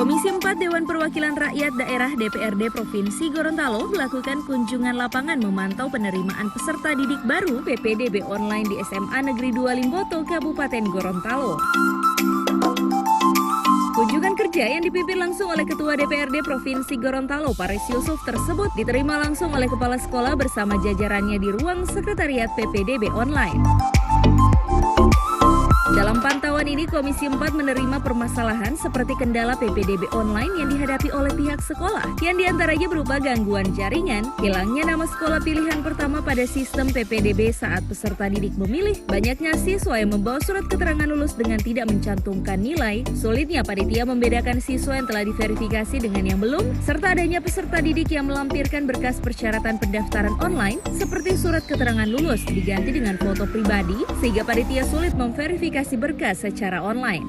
Komisi 4 Dewan Perwakilan Rakyat Daerah DPRD Provinsi Gorontalo melakukan kunjungan lapangan memantau penerimaan peserta didik baru PPDB online di SMA Negeri 2 Limboto, Kabupaten Gorontalo. Kunjungan kerja yang dipimpin langsung oleh Ketua DPRD Provinsi Gorontalo, Paris Yusuf tersebut diterima langsung oleh Kepala Sekolah bersama jajarannya di ruang Sekretariat PPDB online. Dalam pantauan ini, Komisi 4 menerima permasalahan seperti kendala PPDB online yang dihadapi oleh pihak sekolah, yang diantaranya berupa gangguan jaringan, hilangnya nama sekolah pilihan pertama pada sistem PPDB saat peserta didik memilih, banyaknya siswa yang membawa surat keterangan lulus dengan tidak mencantumkan nilai, sulitnya panitia membedakan siswa yang telah diverifikasi dengan yang belum, serta adanya peserta didik yang melampirkan berkas persyaratan pendaftaran online, seperti surat keterangan lulus diganti dengan foto pribadi, sehingga panitia sulit memverifikasi berkas secara online.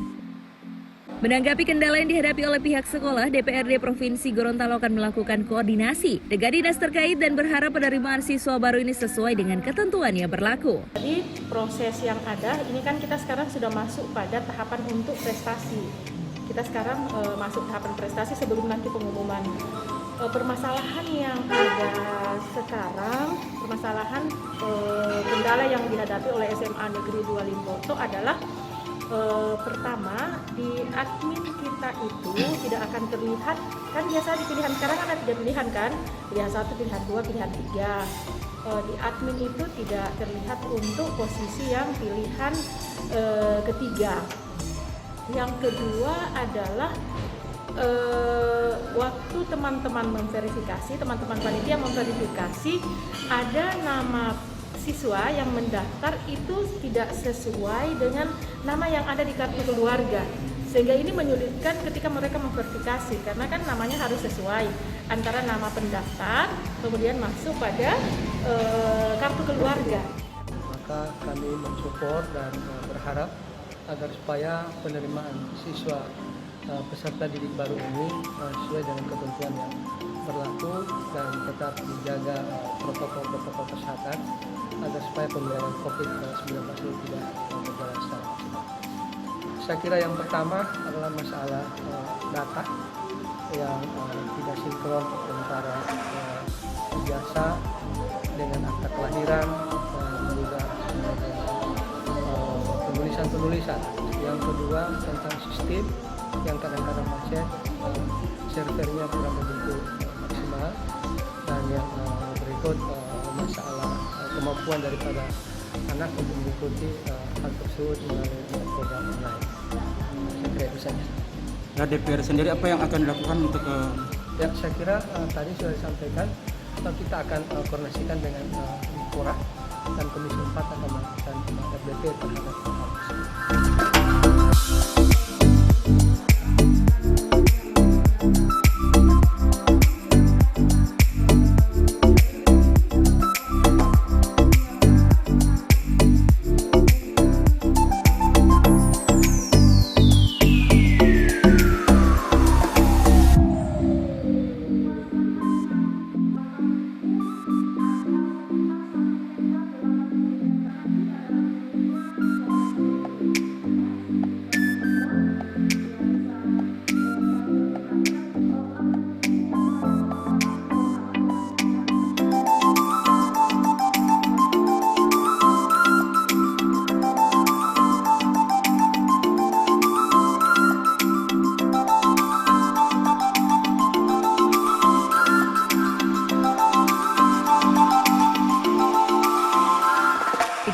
Menanggapi kendala yang dihadapi oleh pihak sekolah, DPRD Provinsi Gorontalo akan melakukan koordinasi dengan dinas terkait dan berharap penerimaan siswa baru ini sesuai dengan ketentuan yang berlaku. Jadi proses yang ada, ini kan kita sekarang sudah masuk pada tahapan untuk prestasi. Kita sekarang masuk tahapan prestasi sebelum nanti pengumuman. Permasalahan yang ada sekarang, permasalahan kendala yang dihadapi oleh SMA Negeri 2 Limboto adalah pertama, di admin kita itu tidak akan terlihat, kan biasa di pilihan sekarang kan ada 3 pilihan kan, pilihan 1, pilihan 2, pilihan 3. Di admin itu tidak terlihat untuk posisi yang pilihan ketiga. Yang kedua adalah waktu teman-teman memverifikasi, teman-teman panitia memverifikasi, ada nama siswa yang mendaftar itu tidak sesuai dengan nama yang ada di kartu keluarga, sehingga ini menyulitkan ketika mereka memverifikasi, karena kan namanya harus sesuai antara nama pendaftar kemudian masuk pada kartu keluarga. Maka kami mensupport dan berharap agar supaya penerimaan siswa peserta didik baru ini sesuai dengan ketentuan yang berlaku dan tetap dijaga protokol kesehatan agar supaya penularan COVID-19 ini tidak berjalan secara maksimal. Saya kira yang pertama adalah masalah data yang tidak sinkron antara ijazah dengan akta kelahiran dan juga penulisan. Yang kedua tentang sistem yang kadang-kadang macet, servernya kurang begitu maksimal, dan yang berikut masalah kemampuan daripada anak untuk mengikuti hal tersebut melalui program online. Saya kira itu saja. Nah, DPR sendiri apa yang akan dilakukan untuk Ya, saya kira tadi sudah disampaikan, kita akan koordinasikan dengan Menpora dan Komisi 4 akan melakukan RDP terhadap hal tersebut.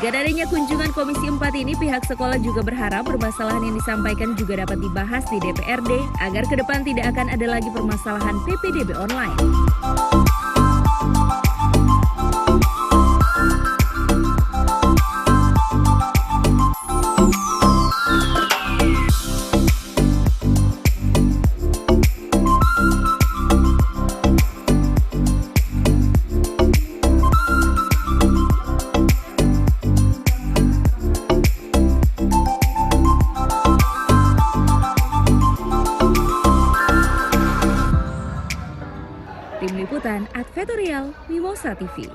Dengan adanya kunjungan Komisi 4 ini, pihak sekolah juga berharap permasalahan yang disampaikan juga dapat dibahas di DPRD agar ke depan tidak akan ada lagi permasalahan PPDB online. Tim Liputan Advertorial Mimosa TV.